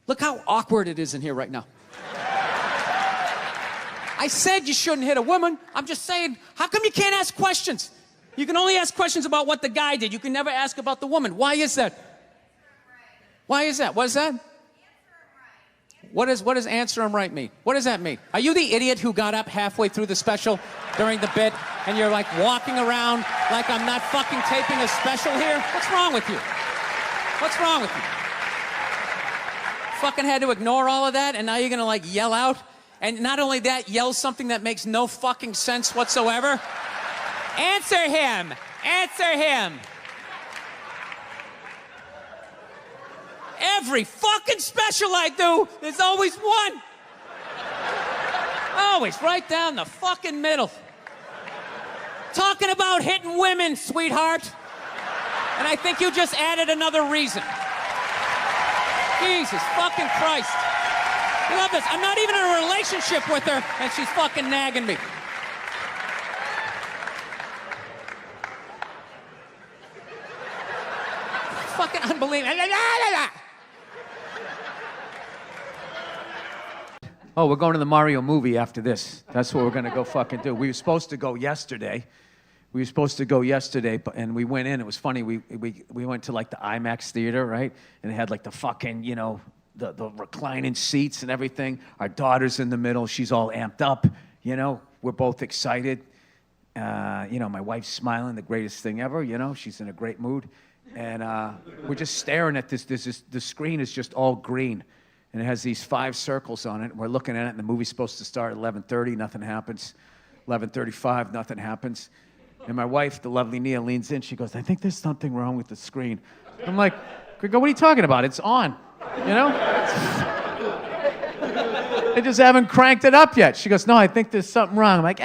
Look how awkward it is in here right now. I said you shouldn't hit a woman. I'm just saying, how come you can't ask questions? You can only ask questions about what the guy did. You can never ask about the woman. Why is that? Why is that? What is that? What does answer him right mean? What does that mean? Are you the idiot who got up halfway through the special during the bit and you're like walking around like I'm not fucking taping a special here? What's wrong with you? What's wrong with you? Fucking had to ignore all of that and now you're gonna like yell out? And not only that, yell something that makes no fucking sense whatsoever? Answer him! Answer him! Every fucking special I do, there's always one. Always right down the fucking middle. Talking about hitting women, sweetheart. And I think you just added another reason. Jesus fucking Christ. I love this. I'm not even in a relationship with her, and she's fucking nagging me. Fucking unbelievable. Oh, we're going to the Mario movie after this. That's what we're going to go fucking do. We were supposed to go yesterday. And we went in. It was funny. We went to like the IMAX theater, right? And it had like the fucking, you know, the reclining seats and everything. Our daughter's in the middle. She's all amped up, you know. We're both excited. You know, my wife's smiling, the greatest thing ever, you know. She's in a great mood. And we're just staring at this. The screen is just all green. And it has these 5 circles on it. We're looking at it, and the movie's supposed to start at 11:30. Nothing happens. 11:35, nothing happens. And my wife, the lovely Nia, leans in. She goes, I think there's something wrong with the screen. I'm like, Gregor, what are you talking about? It's on, you know? They just haven't cranked it up yet. She goes, no, I think there's something wrong. I'm like,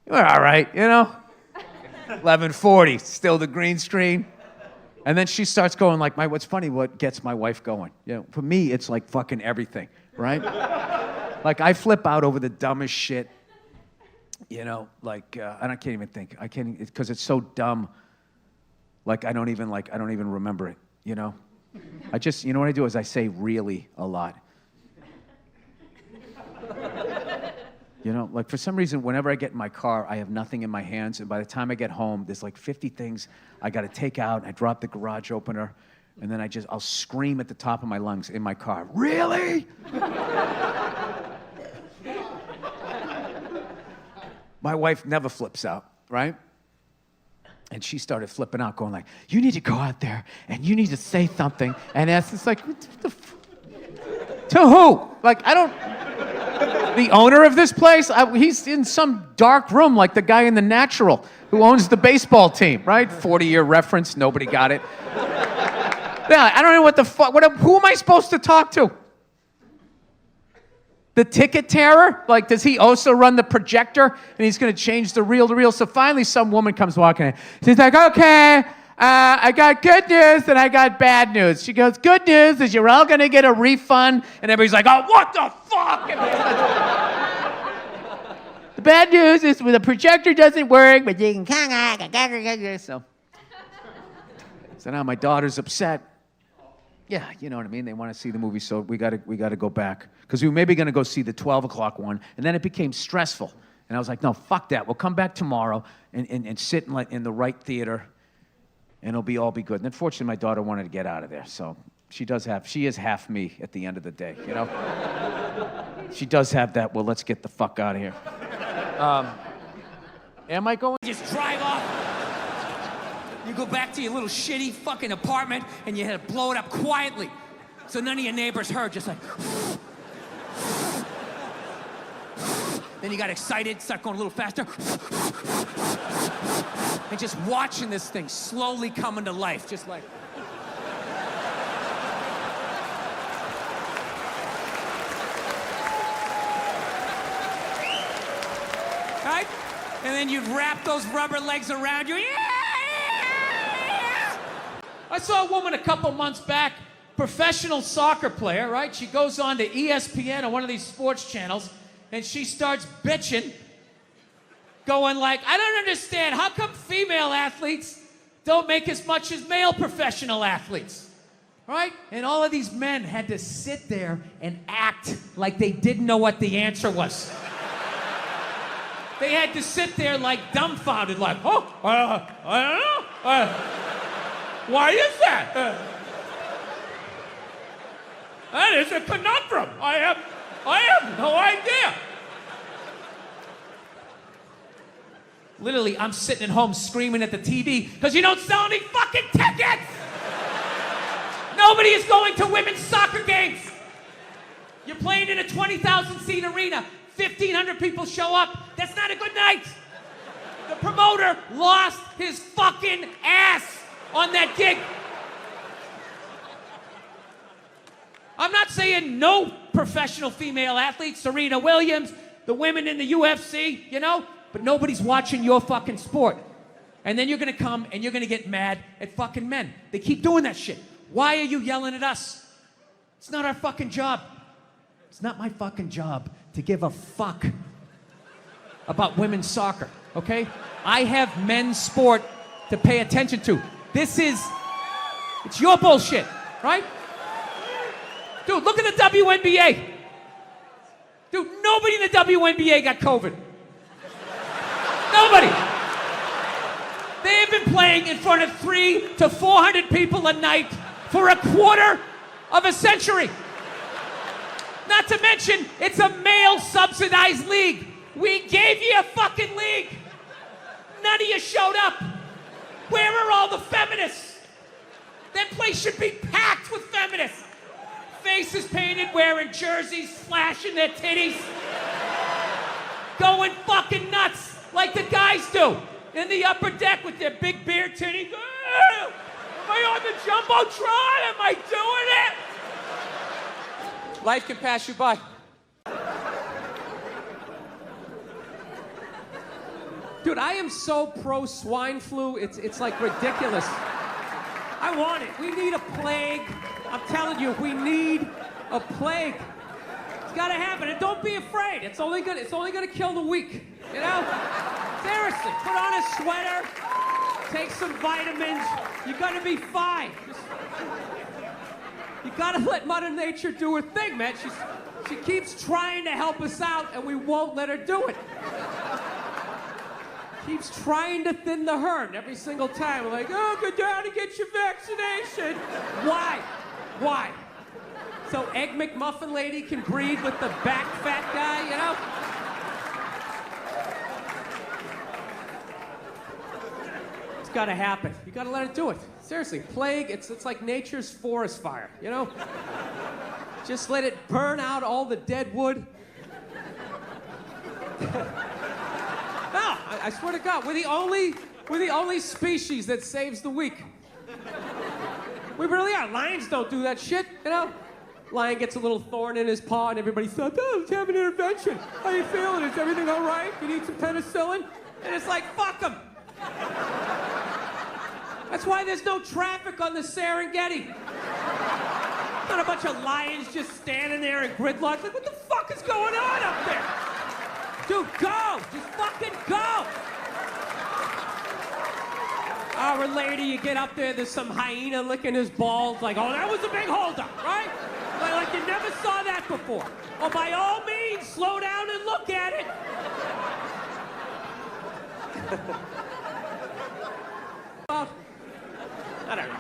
we're all right, you know? 11:40, still the green screen. And then she starts going like, what's funny, what gets my wife going? You know, for me, it's like fucking everything, right? Like I flip out over the dumbest shit, you know, like, and I can't even think. I can't, because it's so dumb. Like, I don't even remember it, you know? I just, you know what I do is I say really a lot. You know, like for some reason, whenever I get in my car, I have nothing in my hands. And by the time I get home, there's like 50 things I got to take out. I drop the garage opener. And then I'll scream at the top of my lungs in my car. Really? My wife never flips out, right? And she started flipping out, going like, you need to go out there and you need to say something. And it's like, to who? Like, I don't... The owner of this place, he's in some dark room like the guy in The Natural who owns the baseball team, right? 40-year reference, nobody got it. Yeah, I don't know what the fuck, who am I supposed to talk to? The ticket terror? Like, does he also run the projector and he's going to change the reel to reel? So finally some woman comes walking in. She's like, okay, I got good news and I got bad news. She goes, good news is you're all going to get a refund. And everybody's like, oh, what the fuck? The bad news is the projector doesn't work, but you can... So now my daughter's upset. Yeah, you know what I mean? They want to see the movie, so we got to go back. Because we were maybe going to go see the 12 o'clock one, and then it became stressful. And I was like, no, fuck that. We'll come back tomorrow and sit in the right theater, and it'll all be good. And unfortunately, my daughter wanted to get out of there, so she is half me at the end of the day, you know? She does have that, well, let's get the fuck out of here. Am I going? Just drive off. You go back to your little shitty fucking apartment, and you had to blow it up quietly, so none of your neighbors heard, just like... Then you got excited, start going a little faster. And just watching this thing slowly coming to life, just like... Right? And then you'd wrap those rubber legs around you. Yeah! I saw a woman a couple months back, professional soccer player, right? She goes on to ESPN or one of these sports channels, and she starts bitching, going like, I don't understand, how come female athletes don't make as much as male professional athletes? right? And all of these men had to sit there and act like they didn't know what the answer was. They had to sit there like dumbfounded, like, oh, I don't know. Why is that? That is a conundrum. I have no idea. Literally, I'm sitting at home screaming at the TV because you don't sell any fucking tickets! Nobody is going to women's soccer games. You're playing in a 20,000 seat arena. 1,500 people show up. That's not a good night. The promoter lost his fucking ass on that gig. I'm not saying no professional female athletes, Serena Williams, the women in the UFC, you know, but nobody's watching your fucking sport. And then you're gonna come and you're gonna get mad at fucking men. They keep doing that shit. Why are you yelling at us? It's not our fucking job. It's not my fucking job to give a fuck about women's soccer, okay? I have men's sport to pay attention to. It's your bullshit, right? Dude, look at the WNBA. Dude, nobody in the WNBA got COVID. Nobody. They have been playing in front of 300 to 400 people a night for a quarter of a century. Not to mention, it's a male-subsidized league. We gave you a fucking league. None of you showed up. Where are all the feminists? That place should be packed with feminists. Faces painted, wearing jerseys, flashing their titties. Going fucking nuts like the guys do. In the upper deck with their big beer titties. Am I on the Jumbotron? Am I doing it? Life can pass you by. Dude, I am so pro swine flu, it's like ridiculous. I want it. We need a plague. I'm telling you, we need a plague. It's gotta happen, and don't be afraid. It's only gonna kill the weak, you know? Seriously, put on a sweater, take some vitamins. You're gonna be fine. You gotta let Mother Nature do her thing, man. She keeps trying to help us out, and we won't let her do it. Keeps trying to thin the herd every single time. We're like, oh, go down and get your vaccination. Why? Why? So Egg McMuffin lady can breed with the back fat guy, you know? It's gotta happen. You gotta let it do it. Seriously, plague, it's like nature's forest fire, you know? Just let it burn out all the dead wood. No, I swear to God, we're the only species that saves the weak. We really are. Lions don't do that shit, you know? Lion gets a little thorn in his paw and everybody says, oh, let's have an intervention. How you feeling? Is everything all right? You need some penicillin? And it's like, fuck them. That's why there's no traffic on the Serengeti. Not a bunch of lions just standing there in gridlock. Like, what the fuck is going on up there? Dude, go! Just fucking go! Hour later, you get up there, there's some hyena licking his balls. Like, oh, that was a big holdup, right? Like you never saw that before. Well, by all means, slow down and look at it. Well, I don't know.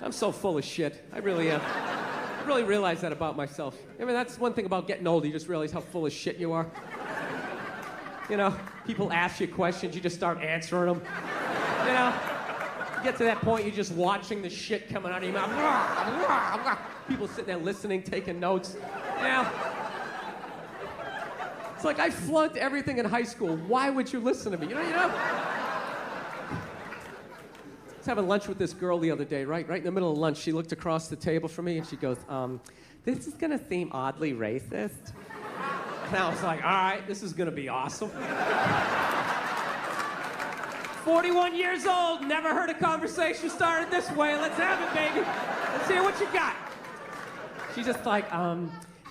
I'm so full of shit. I really am. I really realize that about myself. I mean, that's one thing about getting older. You just realize how full of shit you are. You know, people ask you questions, you just start answering them. You know, you get to that point, you're just watching the shit coming out of your mouth. People sitting there listening, taking notes. You know? It's like I flunked everything in high school. Why would you listen to me? You know? I was having lunch with this girl the other day, right in the middle of lunch. She looked across the table from me and she goes, this is gonna seem oddly racist. And I was like, all right, this is gonna be awesome. 41 years old, never heard a conversation started this way. Let's have it, baby. Let's hear what you got. She's just like,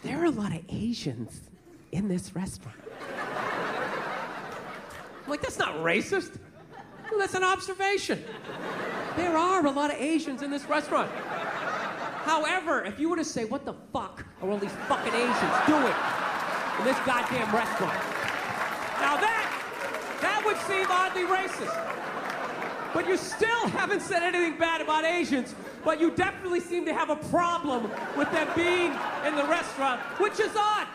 there are a lot of Asians in this restaurant. I'm like, that's not racist. Well, that's an observation. There are a lot of Asians in this restaurant. However, if you were to say, what the fuck are all these fucking Asians doing in this goddamn restaurant? Now that would seem oddly racist. But you still haven't said anything bad about Asians, but you definitely seem to have a problem with them being in the restaurant, which is odd.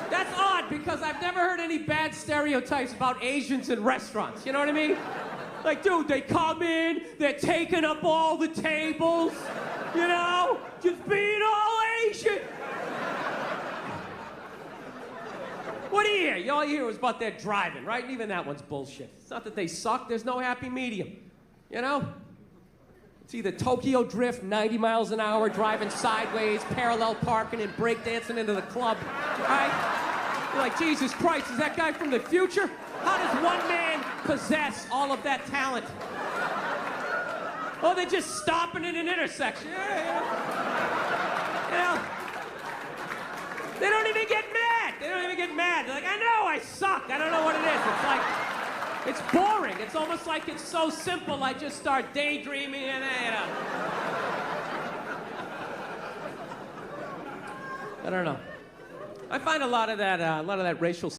That's odd because I've never heard any bad stereotypes about Asians in restaurants. You know what I mean? Like, dude, they come in, they're taking up all the tables, you know? Just being all Asian. What do you hear? All you hear was about their driving, right? And even that one's bullshit. It's not that they suck, there's no happy medium. You know? It's either Tokyo Drift, 90 miles an hour, driving sideways, parallel parking, and breakdancing into the club, right? You're like, Jesus Christ, is that guy from the future? How does one man possess all of that talent? Oh, they're just stopping in an intersection. You know? They don't even get mad. They don't even get mad. They're like, I know I suck. I don't know what it is. It's like, it's boring. It's almost like it's so simple. I just start daydreaming and, you know. I don't know. I find a lot of that racial